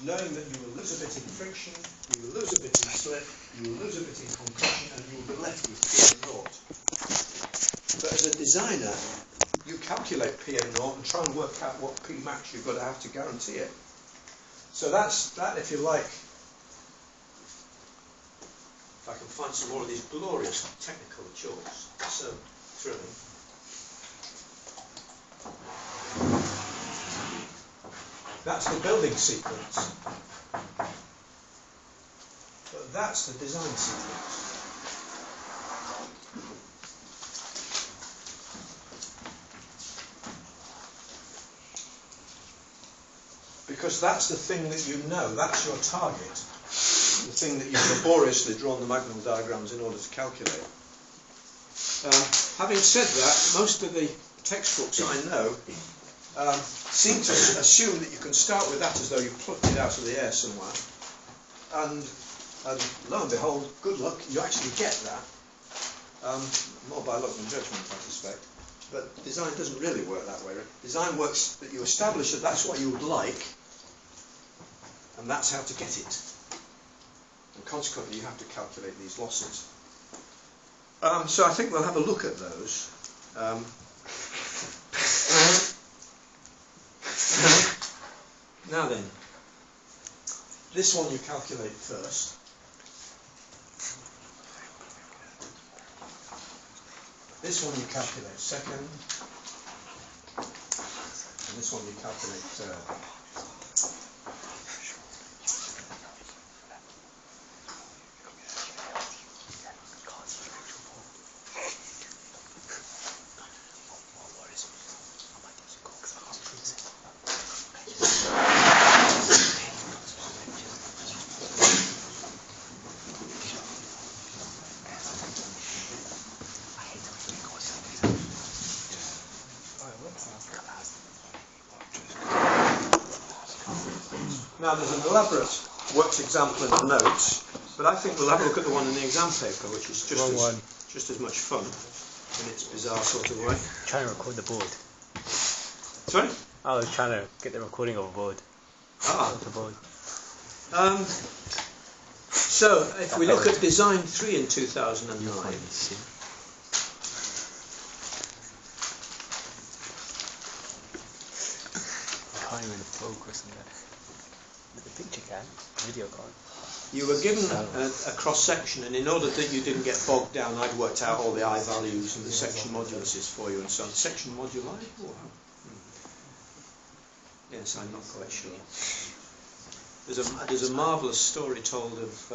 knowing that you will lose a bit in friction, you will lose a bit in slip, you will lose a bit in compression, and you will be left with P naught. But as a designer, you calculate P naught and try and work out what P max you've got to have to guarantee it. So that's that, if you like. If I can find some more of these glorious technical chalks, so thrilling. That's the building sequence, but that's the design sequence. Because that's the thing that you know, that's your target, the thing that you've laboriously drawn the Magnum diagrams in order to calculate. Having said that, most of the textbooks I know seem to assume that you can start with that as though you plucked it out of the air somewhere, and lo and behold, good luck, you actually get that. More by luck than judgment, I suspect. But design doesn't really work that way. Design works that you establish that that's what you would like, and that's how to get it. And consequently, you have to calculate these losses. So I think we'll have a look at those. Now then, this one you calculate first. This one you calculate second. And this one you calculate third. Now there's an elaborate worked example in the notes, but I think we'll have a look at the one in the exam paper, which is just as much fun in its bizarre sort of way. Trying to record the board. Sorry? I was trying to get the recording of a board. The board. So if we look at Design 3 in 2009. Can't even focus on that. The picture can, video can't. You were given a cross-section, and in order that you didn't get bogged down, I'd worked out all the I values and the section moduluses for you and so on. Section moduli? Yes, I'm not quite sure. There's a marvellous story told of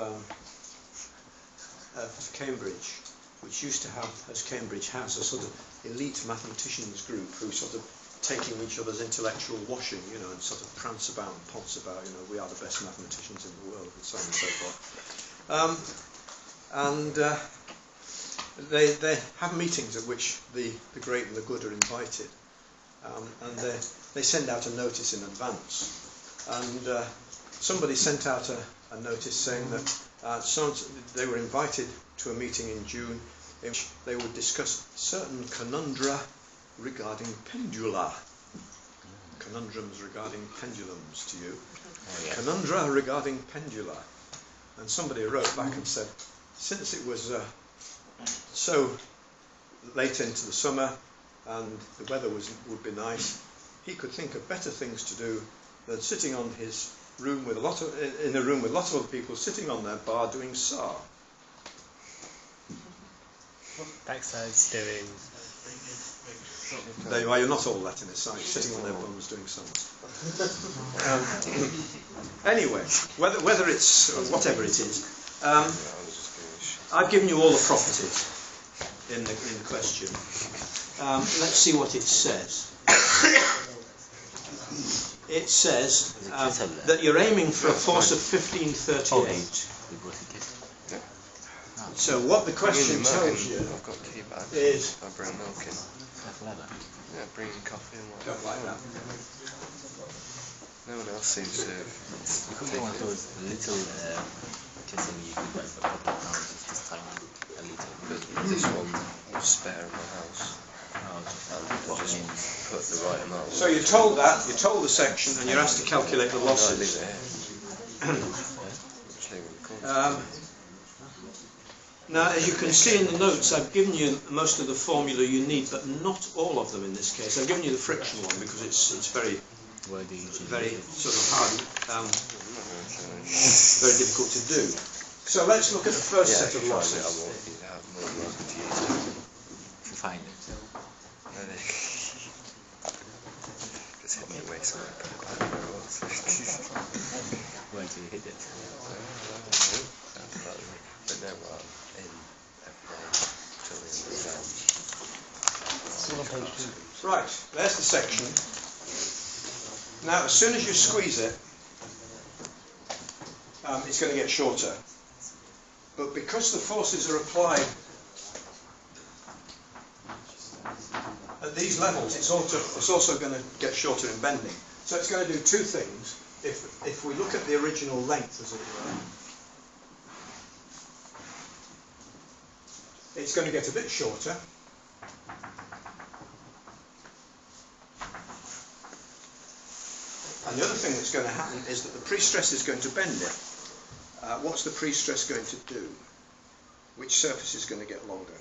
Cambridge, which used to have, as Cambridge has, a sort of elite mathematicians group who sort of taking each other's intellectual washing, you know, and sort of prance about and ponce about, you know, we are the best mathematicians in the world, and so on and so forth. They have meetings at which the great and the good are invited, and they send out a notice in advance. And somebody sent out a notice saying that they were invited to a meeting in June in which they would discuss certain conundra regarding pendula. Conundrums regarding pendulums to you. Oh, yeah. Conundra regarding pendula. And somebody wrote back and said, since it was so late into the summer and the weather would be nice, he could think of better things to do than sitting on his room with in a room with lots of other people sitting on their bar doing SAR. Backside's doing. There you are, you're not all that in a sight, sitting on their bums doing SARs. Anyway, whether it's whatever it is, I've given you all the properties in the question. Let's see what it says. It says that you're aiming for a force of 1538. So what the question tells you is... I bring milk in. Yeah, bring coffee and whatever. Don't like that. No one else seems to. You could get one of those little kissing you could buy for a couple of pounds, it's just tiny, a little. But this one was spare in my house. No, just put the right amount. So you're told that, you're told the section, and you're asked to calculate the losses. Now, as you can see in the notes, I've given you most of the formula you need, but not all of them in this case. I've given you the friction one because it's very sort of hard, very difficult to do. So let's look at the first set of losses. Find it. Just hit me away so I can where do you hit it? But no, in Right, there's the section. Now, as soon as you squeeze it, it's going to get shorter. But because the forces are applied at these levels, it's also going to get shorter in bending. So it's going to do two things. If we look at the original length, as it were, it's going to get a bit shorter. And the other thing that's going to happen is that the pre-stress is going to bend it. What's the pre-stress going to do? Which surface is going to get longer?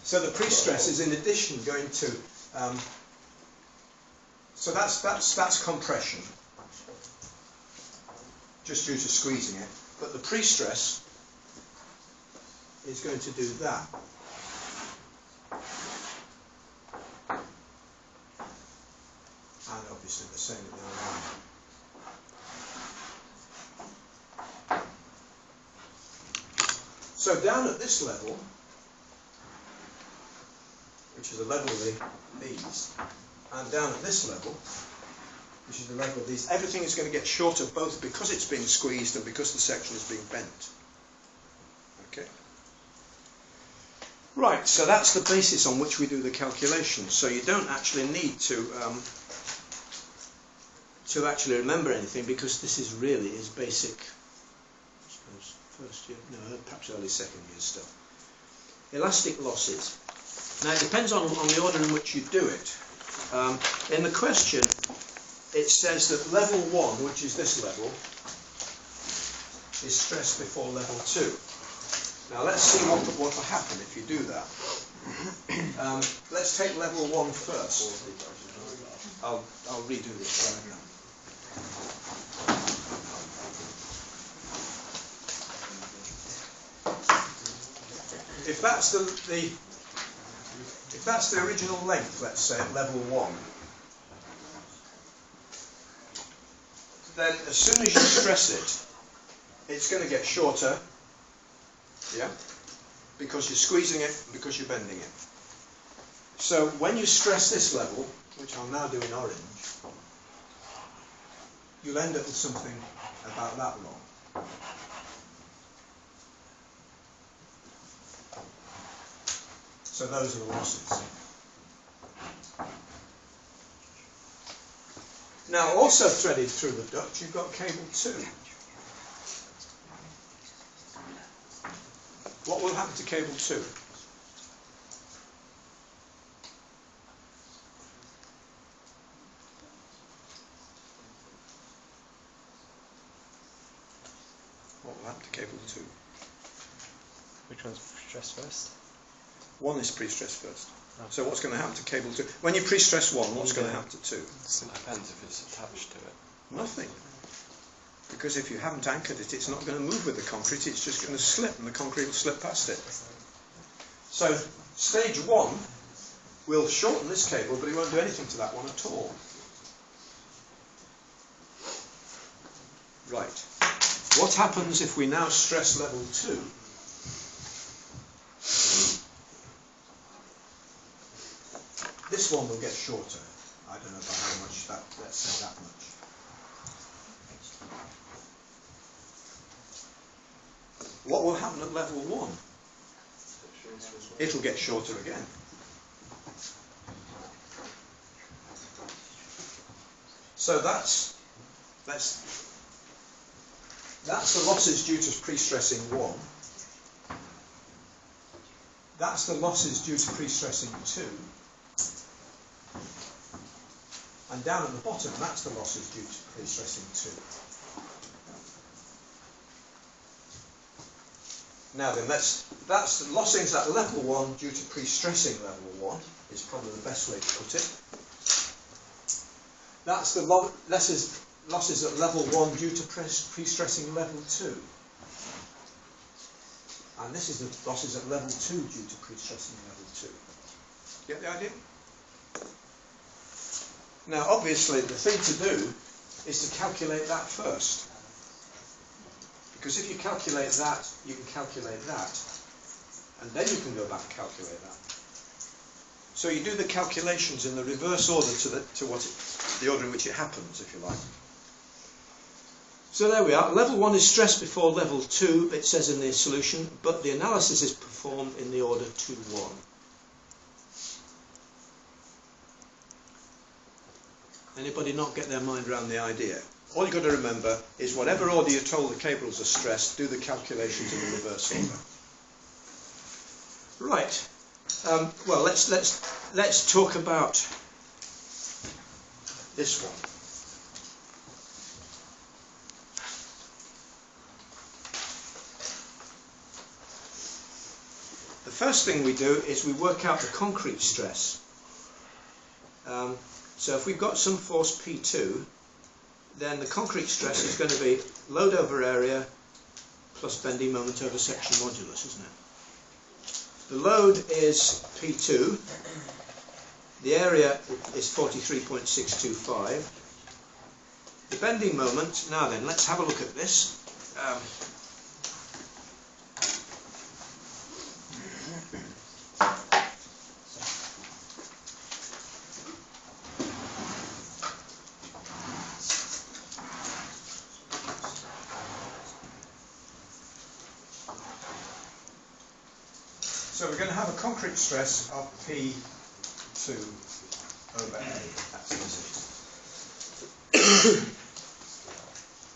So the pre-stress is in addition going to, so that's compression, just due to squeezing it. But the pre-stress is going to do that. And obviously the same at the other end. So down at this level, which is the level of these, and down at this level, which is the level of these, everything is going to get shorter both because it's being squeezed and because the section is being bent. Okay. Right, so that's the basis on which we do the calculations. So you don't actually need to actually remember anything, because this is basic, I suppose, first year, no, perhaps early second year stuff. Elastic losses. Now it depends on the order in which you do it. In the question, it says that level 1, which is this level, is stress before level 2. Now let's see what will happen if you do that. Let's take level 1 first. I'll redo this diagram. If that's the original length, let's say at level 1, then as soon as you stress it, it's going to get shorter, yeah, because you're squeezing it, because you're bending it. So when you stress this level, which I'll now do in orange, you'll end up with something about that long. So those are the losses. Now, also threaded through the duct, you've got cable 2. What will happen to cable 2? What will happen to cable 2? Which one's stress first? 1 is pre-stress first. Oh. So what's going to happen to cable 2? When you pre-stress 1, what's going to happen to 2? It depends if it's attached to it. Nothing. Because if you haven't anchored it, it's not going to move with the concrete, it's just going to slip, and the concrete will slip past it. So stage 1 will shorten this cable, but it won't do anything to that one at all. Right. What happens if we now stress level 2? This one will get shorter. I don't know by how much, let's say that much. What will happen at level 1? It'll get shorter again. So that's the losses due to pre-stressing 1. That's the losses due to pre-stressing 2. And down at the bottom, that's the losses due to pre-stressing 2. Now then, that's the lossings at level 1 due to pre-stressing level 1, is probably the best way to put it. That's the losses at level 1 due to pre-stressing level 2. And this is the losses at level 2 due to pre-stressing level 2. Get the idea? Now, obviously, the thing to do is to calculate that first. Because if you calculate that, you can calculate that. And then you can go back and calculate that. So you do the calculations in the reverse order to the order in which it happens, if you like. So there we are. Level 1 is stressed before level 2, it says in the solution, but the analysis is performed in the order 2-1. Anybody not get their mind around the idea? All you've got to remember is whatever order you're told the cables are stressed, do the calculations in the reverse order. Right. Well, let's talk about this one. The first thing we do is we work out the concrete stress. So if we've got some force P2, then the concrete stress is going to be load over area plus bending moment over section modulus, isn't it? The load is P2, the area is 43.625. The bending moment, now then, let's have a look at this. So we're going to have a concrete stress of P2 over A. That's easy.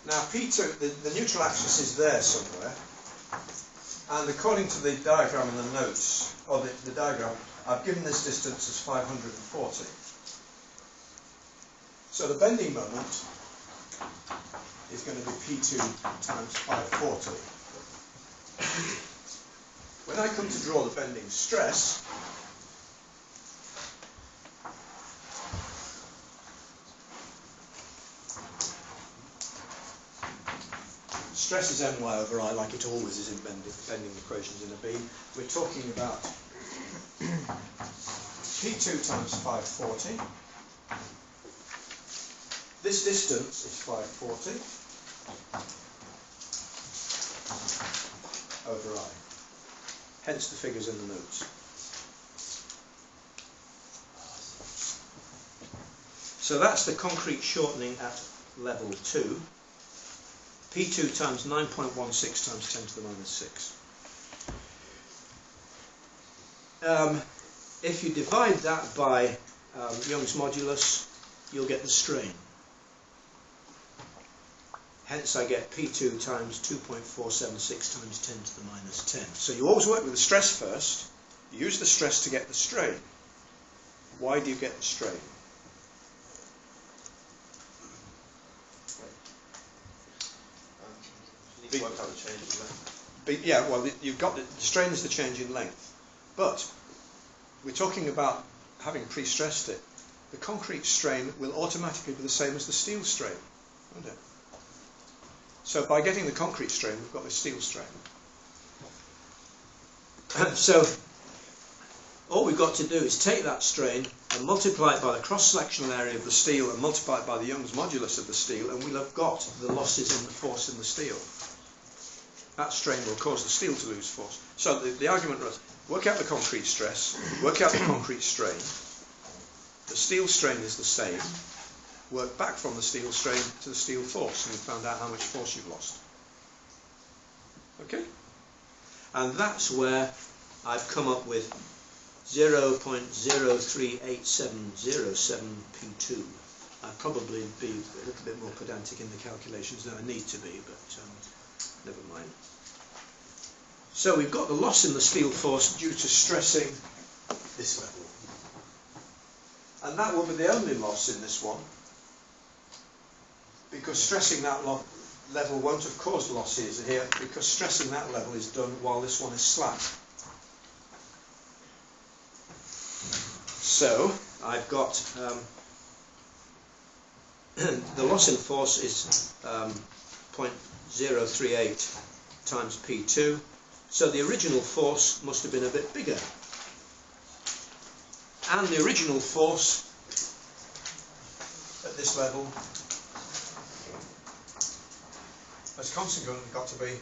Now P2, the neutral axis is there somewhere, and according to the diagram in the notes, or the diagram, I've given this distance as 540. So the bending moment is going to be P2 times 540. When I come to draw the bending stress, stress is my over I, like it always is in bending equations in a beam. We're talking about P2 times 540. This distance is 540 over I. Hence the figures in the notes. So that's the concrete shortening at level 2. P2 times 9.16 times 10 to the minus 6. If you divide that by Young's modulus, you'll get the strain. Hence I get P2 times 2.476 times 10 to the minus 10. So you always work with the stress first. You use the stress to get the strain. Why do you get the strain? You need to work out the change in length. Yeah, well, you've got the strain is the change in length. But we're talking about having pre-stressed it. The concrete strain will automatically be the same as the steel strain, won't it? So by getting the concrete strain, we've got the steel strain. So all we've got to do is take that strain and multiply it by the cross-sectional area of the steel and multiply it by the Young's modulus of the steel, and we'll have got the losses in the force in the steel. That strain will cause the steel to lose force. So the argument was, work out the concrete stress, work out the concrete strain. The steel strain is the same. Work back from the steel strain to the steel force, and you found out how much force you've lost. Okay? And that's where I've come up with 0.038707 P2. I'd probably be a little bit more pedantic in the calculations than I need to be, but never mind. So we've got the loss in the steel force due to stressing this level. And that will be the only loss in this one, because stressing that level won't have caused losses here, because stressing that level is done while this one is slack. So I've got the loss in force is 0.038 times P2, so the original force must have been a bit bigger. And the original force at this level has consequently got to be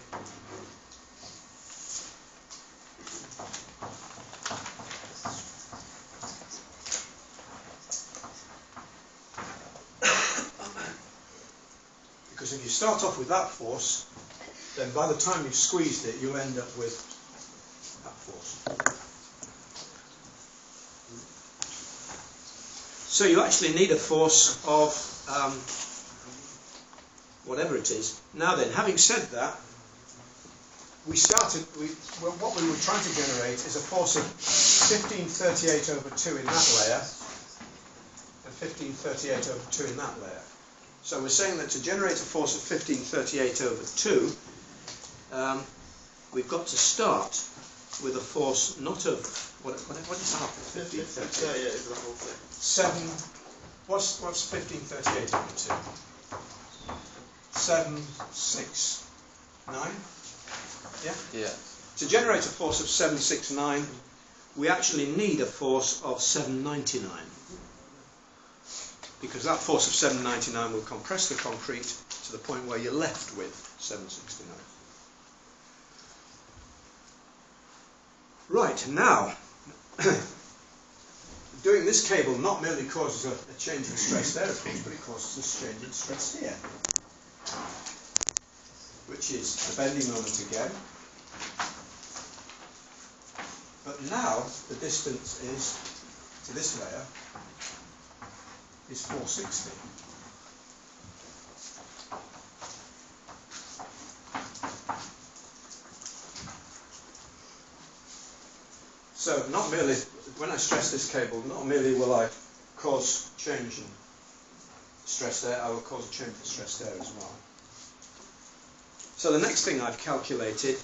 because if you start off with that force, then by the time you've squeezed it, you'll end up with that force. So you actually need a force of whatever it is. Now then, having said that, what we were trying to generate is a force of 1538 over 2 in that layer and 1538 over 2 in that layer. So we're saying that to generate a force of 1538 over 2, we've got to start with a force not of what is half of 1538? Is the whole thing. 7. What's 1538 over 2? 769. Yeah. Yeah. To generate a force of 769, we actually need a force of 799, because that force of 799 will compress the concrete to the point where you're left with 769. Right, now, doing this cable not merely causes a change in stress there, of course, but it causes a change in stress here, which is the bending moment again. But now the distance is to this layer is 460. So not merely, when I stress this cable, not merely will I cause change in stress there, I will cause a change in stress there as well. So the next thing I've calculated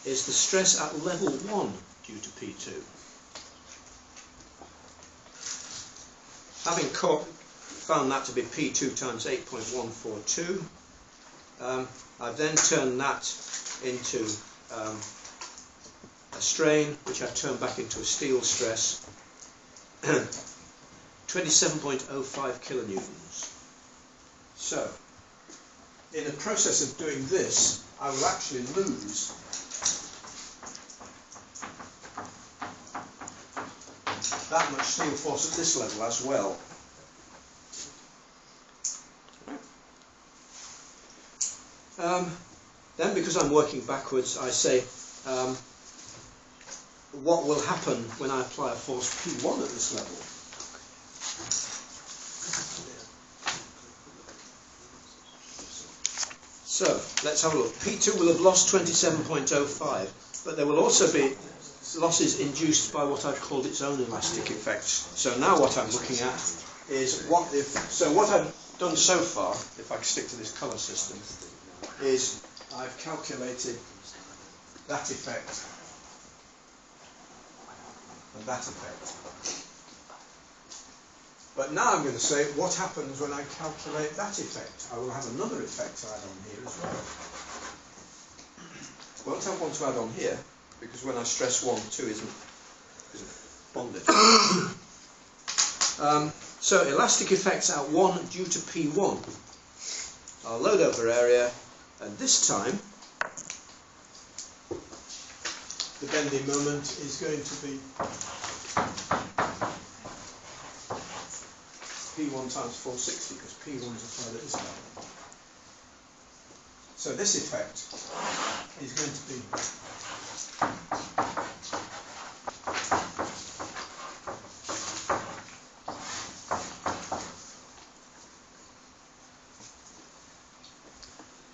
is the stress at level 1 due to P2. Having found that to be P2 times 8.142, I've then turned that into a strain, which I've turned back into a steel stress, 27.05 kilonewtons. So, in the process of doing this, I will actually lose that much steel force at this level as well. Then, because I'm working backwards, I say what will happen when I apply a force P1 at this level. So, let's have a look. P2 will have lost 27.05, but there will also be losses induced by what I've called its own elastic effects. So now what I'm looking at is what I've done so far, if I stick to this colour system, is I've calculated that effect and that effect. But now I'm going to say what happens when I calculate that effect. I will have another effect to add on here as well. Won't have one to add on here, because when I stress 1, 2 isn't bonded. So elastic effects at 1 due to P1. Our load over area, and this time the bending moment is going to be P1 times 460, because P1 is applied at this level. So this effect is going to be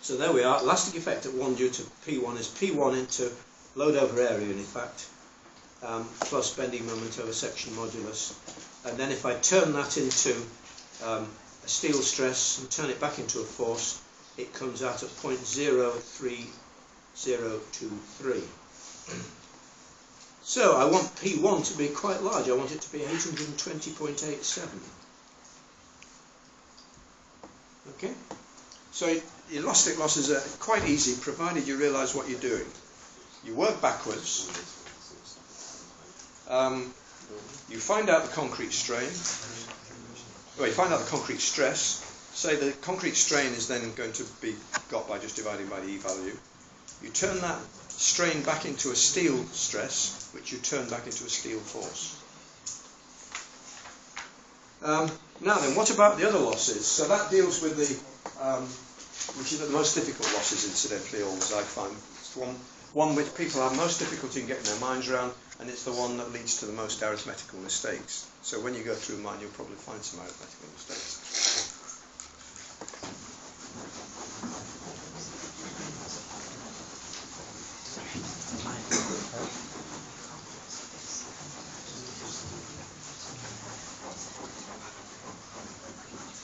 so there we are. Elastic effect at 1 due to P1 is P1 into load over area in effect, plus bending moment over section modulus, and then if I turn that into a steel stress and turn it back into a force, it comes out at 0.03023. So I want P1 to be quite large. I want it to be 820.87. Okay? So elastic losses are quite easy, provided you realise what you're doing. You work backwards. You find out the concrete strain. Well, you find out the concrete stress. Say the concrete strain is then going to be got by just dividing by the E value. You turn that strain back into a steel stress, which you turn back into a steel force. Now then, what about the other losses? So that deals with the, which is the most difficult losses, incidentally, always I find. It's the one which people have most difficulty in getting their minds around, and it's the one that leads to the most arithmetical mistakes. So when you go through mine, you'll probably find some arithmetical mistakes.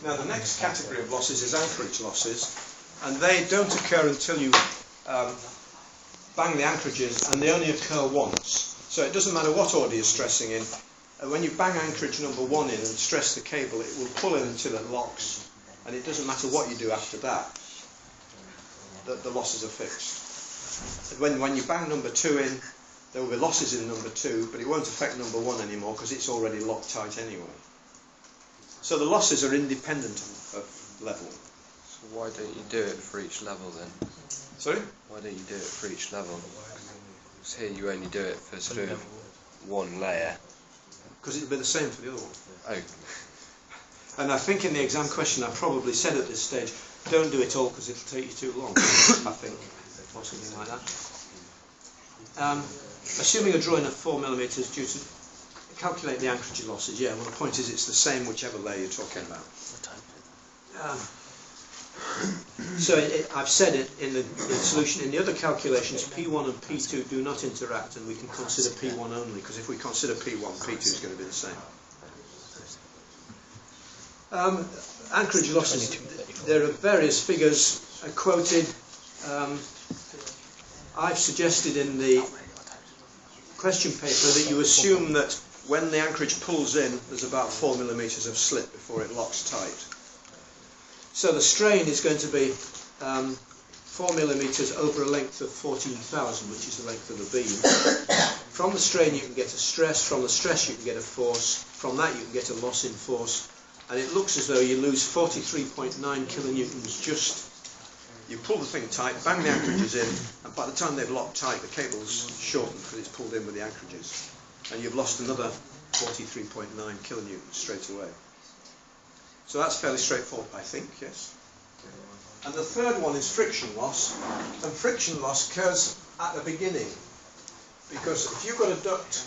Now the next category of losses is anchorage losses, and they don't occur until you bang the anchorages, and they only occur once. So it doesn't matter what order you're stressing in. When you bang anchorage number 1 in and stress the cable, it will pull in until it locks, and it doesn't matter what you do after that. The losses are fixed. When you bang number 2 in, there will be losses in number 2, but it won't affect number 1 anymore because it's already locked tight anyway. So the losses are independent of level. So why don't you do it for each level then? Sorry? Why don't you do it for each level? Because here you only do it for sort of one layer. Because it'll be the same for the other one. Oh. And I think in the exam question I probably said at this stage, don't do it all because it'll take you too long, I think, or something like that. Assuming a drawing at 4mm due to calculate the anchorage losses, yeah, well the point is it's the same whichever layer you're talking about. So I've said it in the solution. In the other calculations, P1 and P2 do not interact, and we can consider P1 only, because if we consider P1, P2 is going to be the same. Anchorage losses, there are various figures quoted. I've suggested in the question paper that you assume that when the anchorage pulls in, there's about 4mm of slip before it locks tight. So the strain is going to be 4mm over a length of 14,000, which is the length of the beam. From the strain you can get a stress, from the stress you can get a force, from that you can get a loss in force, and it looks as though you lose 43.9 kilonewtons just. You pull the thing tight, bang the anchorages in, and by the time they've locked tight, the cable's shortened because it's pulled in with the anchorages. And you've lost another 43.9 kilonewtons straight away. So that's fairly straightforward, I think, yes. And the third one is friction loss. And friction loss occurs at the beginning. Because if you've got a duct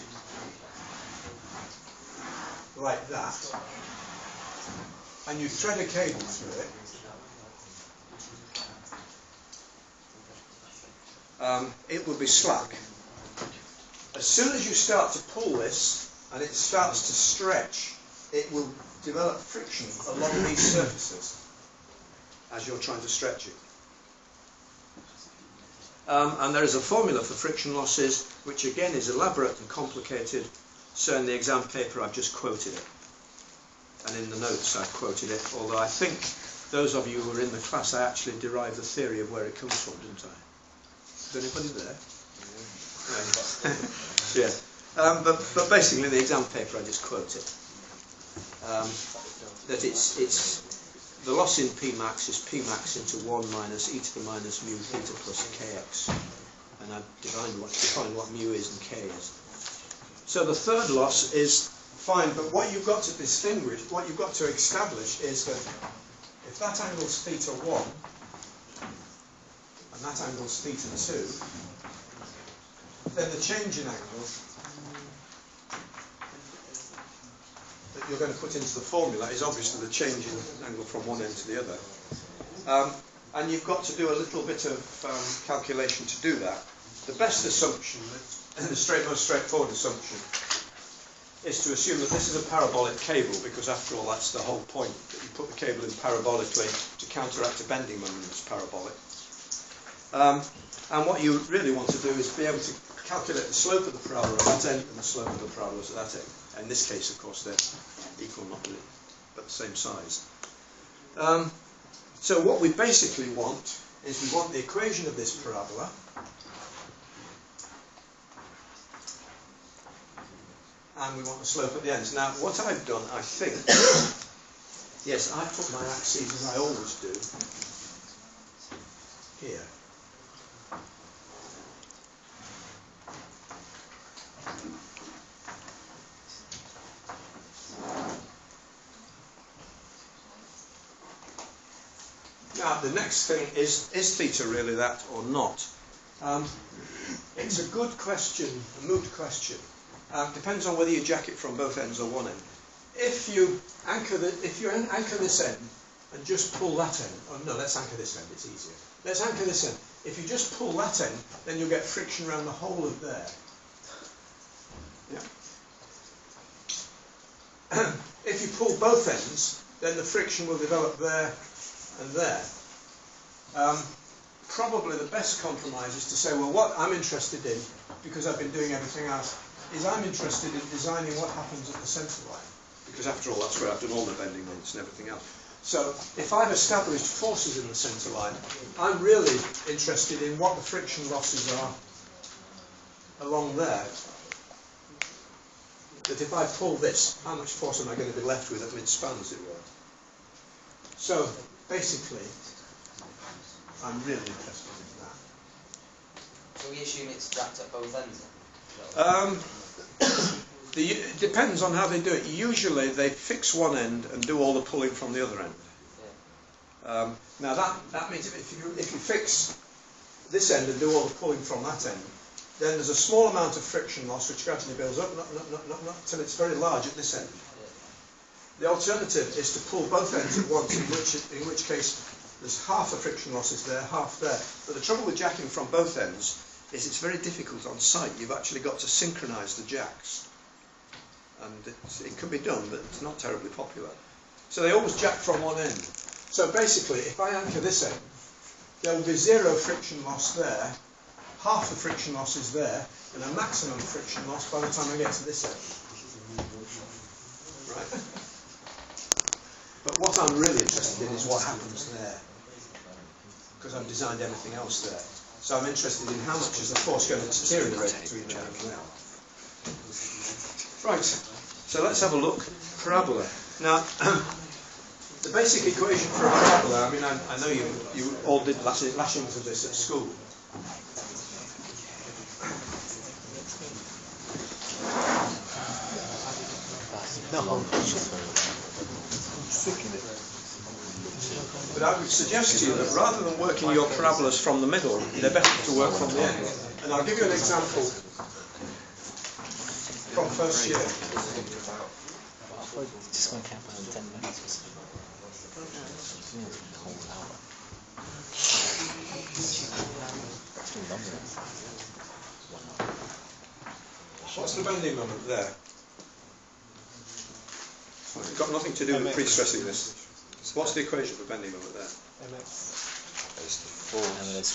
like that, and you thread a cable through it, it will be slack. As soon as you start to pull this and it starts to stretch, it will develop friction along these surfaces as you're trying to stretch it. And there is a formula for friction losses, which again is elaborate and complicated. So in the exam paper I've just quoted it, and in the notes I've quoted it, although I think those of you who were in the class, I actually derived the theory of where it comes from, didn't I? Is anybody there? Yeah. But basically in the exam paper I just quote it. That it's the loss in Pmax is Pmax into 1 minus e to the minus mu theta plus kx. And I've defined what mu is and k is. So the third loss is fine, but what you've got to distinguish, what you've got to establish is that if that angle's theta 1 and that angle's theta 2, then the change in angle that you're going to put into the formula is obviously the change in angle from one end to the other. And you've got to do a little bit of calculation to do that. The best assumption, and the most straightforward assumption, is to assume that this is a parabolic cable, because after all that's the whole point, that you put the cable in parabolically to counteract a bending moment that's parabolic. And what you really want to do is be able to calculate the slope of the parabola at that end and the slope of the parabolas at that end. In this case, of course, they're equal, not really, but the same size. So what we basically want is we want the equation of this parabola, and we want the slope at the ends. Now, what I've done, I think, yes, I've put my axes, as I always do, here. Now, the next thing is theta really that or not? It's a good question, a moot question. Depends on whether you jack it from both ends or one end. If you anchor this end and just pull that end, oh no, let's anchor this end, it's easier. Let's anchor this end. If you just pull that end, then you'll get friction around the whole of there. Yeah. If you pull both ends, then the friction will develop there and there. Probably the best compromise is to say, well, what I'm interested in, because I've been doing everything else, is I'm interested in designing what happens at the centre line, because after all that's where I've done all the bending moments and everything else. So if I've established forces in the centre line, I'm really interested in what the friction losses are along there. That if I pull this, how much force am I going to be left with at mid-span, as it were? So basically, I'm really interested in that. So we assume it's jacked at both ends? It depends on how they do it. Usually they fix one end and do all the pulling from the other end. Yeah. Now that means if you fix this end and do all the pulling from that end, then there's a small amount of friction loss which gradually builds up, not till it's very large at this end. Yeah. The alternative is to pull both ends at once, in which case there's half the friction losses there, half there. But the trouble with jacking from both ends is it's very difficult on site. You've actually got to synchronise the jacks. And it can be done, but it's not terribly popular. So they always jack from one end. So basically, if I anchor this end, there will be zero friction loss there, half the friction loss is there, and a maximum friction loss by the time I get to this end. Right? But what I'm really interested in is what happens there, because I've designed everything else there. So I'm interested in how much is the force going to deteriorate between there and there. Right, so let's have a look. Parabola. Now, the basic equation for a parabola, I mean, I know you all did lashings of this at school. But I would suggest to you that rather than working your parabolas from the middle, they're better to work from the end. And I'll give you an example from first year. Just going to camp on 10 minutes or so. Whole hour. It's too long now. 1 hour. What's the bending moment there? It's got nothing to do with pre-stressing this. What's the equation for bending moment there? It's the force.